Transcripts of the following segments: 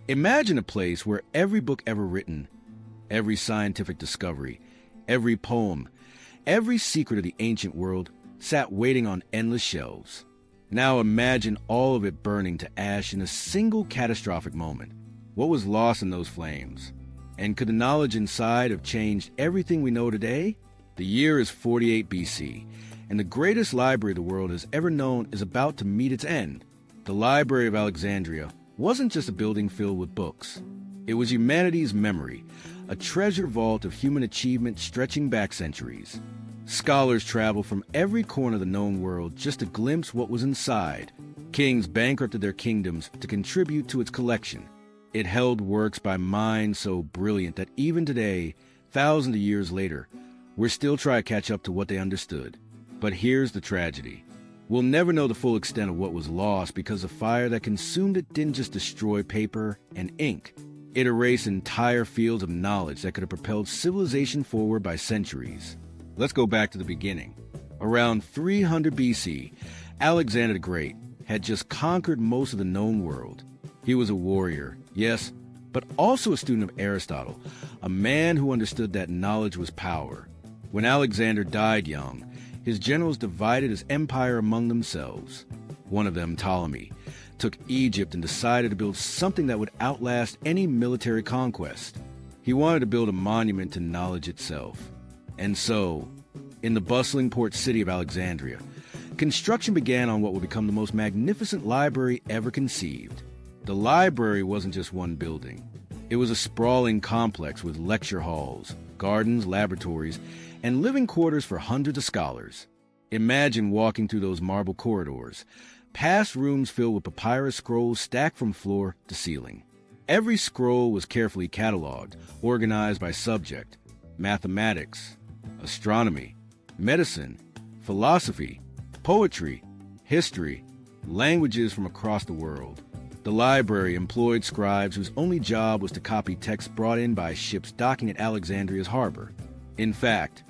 Imagine a place where every book ever written, every scientific discovery, every poem, every secret of the ancient world sat waiting on endless shelves. Now imagine all of it burning to ash in a single catastrophic moment. What was lost in those flames? And could the knowledge inside have changed everything we know today? The year is 48 BC, and the greatest library the world has ever known is about to meet its end. The Library of Alexandria wasn't just a building filled with books. It was humanity's memory, a treasure vault of human achievement stretching back centuries. Scholars traveled from every corner of the known world just to glimpse what was inside. Kings bankrupted their kingdoms to contribute to its collection. It held works by minds so brilliant that even today, thousands of years later, we're still trying to catch up to what they understood. But here's the tragedy. We'll never know the full extent of what was lost because the fire that consumed it didn't just destroy paper and ink. It erased entire fields of knowledge that could have propelled civilization forward by centuries. Let's go back to the beginning. Around 300 BC, Alexander the Great had just conquered most of the known world. He was a warrior, yes, but also a student of Aristotle, a man who understood that knowledge was power. When Alexander died young, his generals divided his empire among themselves. One of them, Ptolemy, took Egypt and decided to build something that would outlast any military conquest. He wanted to build a monument to knowledge itself. And so, in the bustling port city of Alexandria, construction began on what would become the most magnificent library ever conceived. The library wasn't just one building. It was a sprawling complex with lecture halls, gardens, laboratories, and living quarters for hundreds of scholars. Imagine walking through those marble corridors, past rooms filled with papyrus scrolls stacked from floor to ceiling. Every scroll was carefully cataloged, organized by subject: mathematics, astronomy, medicine, philosophy, poetry, history, languages from across the world. The library employed scribes whose only job was to copy texts brought in by ships docking at Alexandria's harbor. In fact,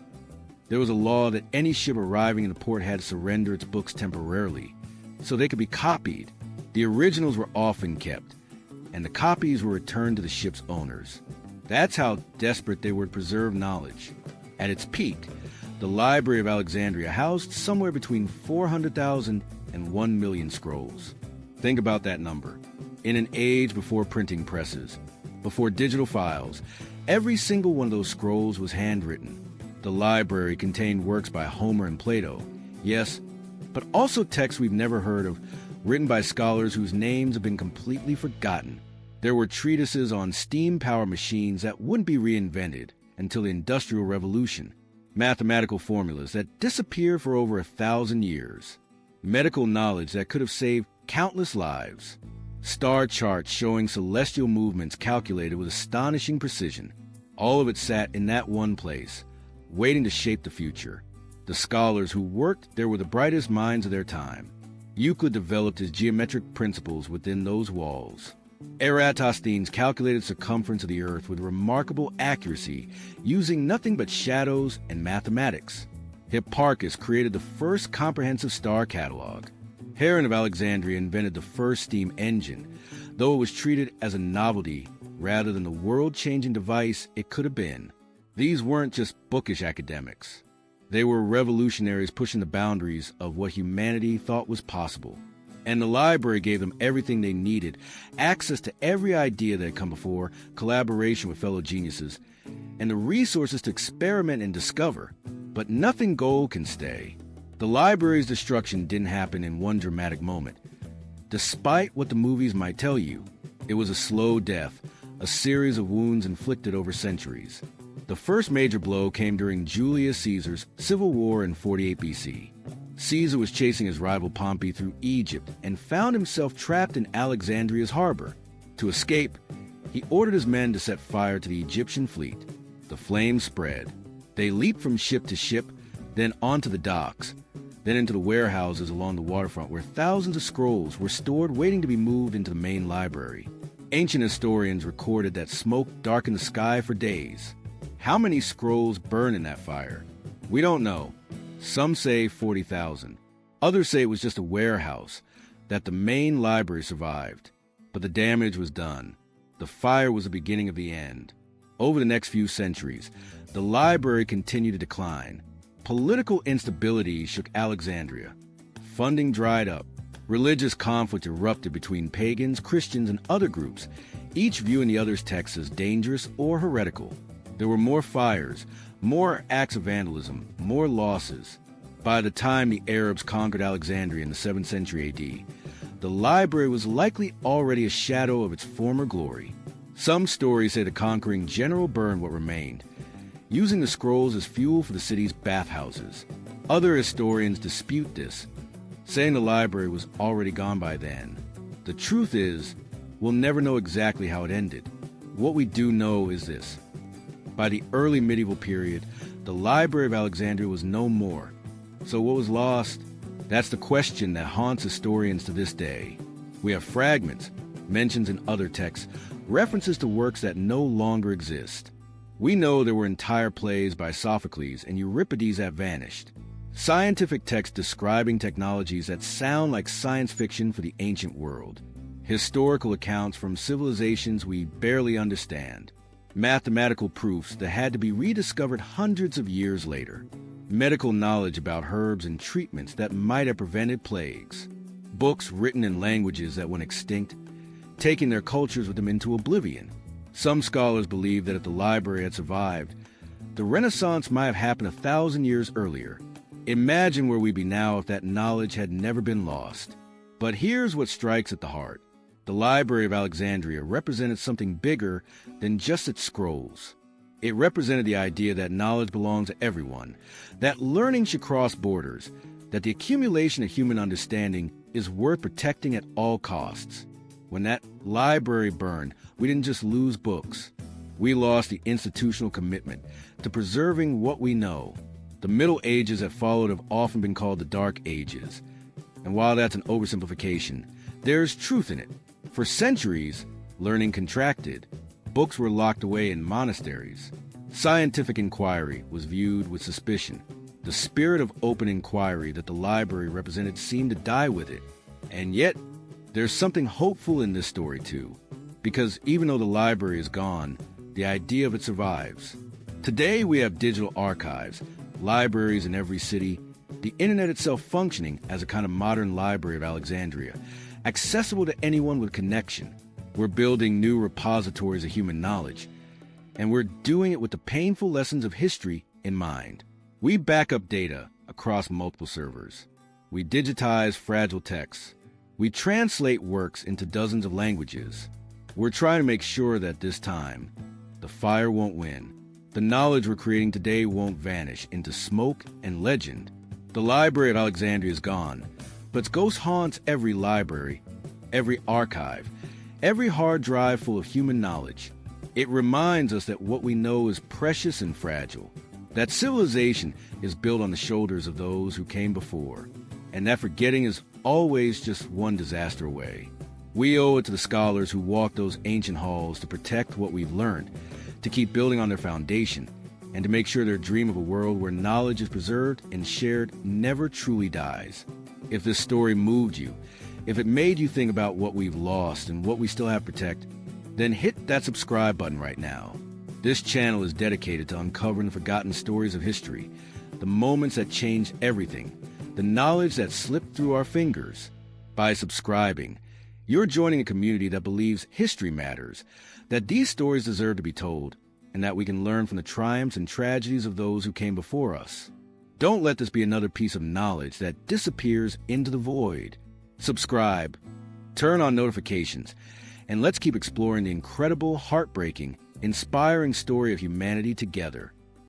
there was a law that any ship arriving in the port had to surrender its books temporarily, so they could be copied. The originals were often kept, and the copies were returned to the ship's owners. That's how desperate they were to preserve knowledge. At its peak, the Library of Alexandria housed somewhere between 400,000 and 1 million scrolls. Think about that number. In an age before printing presses, before digital files, every single one of those scrolls was handwritten. The library contained works by Homer and Plato, yes, but also texts we've never heard of, written by scholars whose names have been completely forgotten. There were treatises on steam-powered machines that wouldn't be reinvented until the Industrial Revolution, mathematical formulas that disappeared for over 1,000 years, medical knowledge that could have saved countless lives, star charts showing celestial movements calculated with astonishing precision. All of it sat in that one place, waiting to shape the future. The scholars who worked there were the brightest minds of their time. Euclid developed his geometric principles within those walls. Eratosthenes calculated circumference of the earth with remarkable accuracy, using nothing but shadows and mathematics. Hipparchus created the first comprehensive star catalog. Heron of Alexandria invented the first steam engine, though it was treated as a novelty rather than the world-changing device it could have been. These weren't just bookish academics. They were revolutionaries pushing the boundaries of what humanity thought was possible. And the library gave them everything they needed: access to every idea that had come before, collaboration with fellow geniuses, and the resources to experiment and discover. But nothing gold can stay. The library's destruction didn't happen in one dramatic moment. Despite what the movies might tell you, it was a slow death, a series of wounds inflicted over centuries. The first major blow came during Julius Caesar's civil war in 48 BC. Caesar was chasing his rival Pompey through Egypt and found himself trapped in Alexandria's harbor. To escape, he ordered his men to set fire to the Egyptian fleet. The flames spread. They leaped from ship to ship, then onto the docks, then into the warehouses along the waterfront where thousands of scrolls were stored waiting to be moved into the main library. Ancient historians recorded that smoke darkened the sky for days. How many scrolls burned in that fire? We don't know. Some say 40,000. Others say it was just a warehouse, that the main library survived. But the damage was done. The fire was the beginning of the end. Over the next few centuries, the library continued to decline. Political instability shook Alexandria. Funding dried up. Religious conflict erupted between pagans, Christians, and other groups, each viewing the other's texts as dangerous or heretical. There were more fires, more acts of vandalism, more losses. By the time the Arabs conquered Alexandria in the 7th century AD, the library was likely already a shadow of its former glory. Some stories say the conquering general burned what remained, using the scrolls as fuel for the city's bathhouses. Other historians dispute this, saying the library was already gone by then. The truth is, we'll never know exactly how it ended. What we do know is this. By the early medieval period, the Library of Alexandria was no more. So what was lost? That's the question that haunts historians to this day. We have fragments, mentions in other texts, references to works that no longer exist. We know there were entire plays by Sophocles and Euripides that vanished. Scientific texts describing technologies that sound like science fiction for the ancient world. Historical accounts from civilizations we barely understand. Mathematical proofs that had to be rediscovered hundreds of years later. Medical knowledge about herbs and treatments that might have prevented plagues. Books written in languages that went extinct, taking their cultures with them into oblivion. Some scholars believe that if the library had survived, the Renaissance might have happened 1,000 years earlier. Imagine where we'd be now if that knowledge had never been lost. But here's what strikes at the heart. The Library of Alexandria represented something bigger than just its scrolls. It represented the idea that knowledge belongs to everyone, that learning should cross borders, that the accumulation of human understanding is worth protecting at all costs. When that library burned, we didn't just lose books. We lost the institutional commitment to preserving what we know. The Middle Ages that followed have often been called the Dark Ages. And while that's an oversimplification, there's truth in it. For centuries, learning contracted. Books were locked away in monasteries. Scientific inquiry was viewed with suspicion. The spirit of open inquiry that the library represented seemed to die with it. And yet, there's something hopeful in this story too. Because even though the library is gone, the idea of it survives. Today we have digital archives, libraries in every city, the internet itself functioning as a kind of modern Library of Alexandria, accessible to anyone with connection. We're building new repositories of human knowledge, and we're doing it with the painful lessons of history in mind. We back up data across multiple servers. We digitize fragile texts. We translate works into dozens of languages. We're trying to make sure that this time, the fire won't win. The knowledge we're creating today won't vanish into smoke and legend. The Library of Alexandria is gone, but its ghost haunts every library, every archive, every hard drive full of human knowledge. It reminds us that what we know is precious and fragile, that civilization is built on the shoulders of those who came before, and that forgetting is always just one disaster away. We owe it to the scholars who walked those ancient halls to protect what we've learned, to keep building on their foundation, and to make sure their dream of a world where knowledge is preserved and shared never truly dies. If this story moved you, if it made you think about what we've lost and what we still have to protect, then hit that subscribe button right now. This channel is dedicated to uncovering the forgotten stories of history, the moments that changed everything, the knowledge that slipped through our fingers. By subscribing, you're joining a community that believes history matters, that these stories deserve to be told, and that we can learn from the triumphs and tragedies of those who came before us. Don't let this be another piece of knowledge that disappears into the void. Subscribe, turn on notifications, and let's keep exploring the incredible, heartbreaking, inspiring story of humanity together.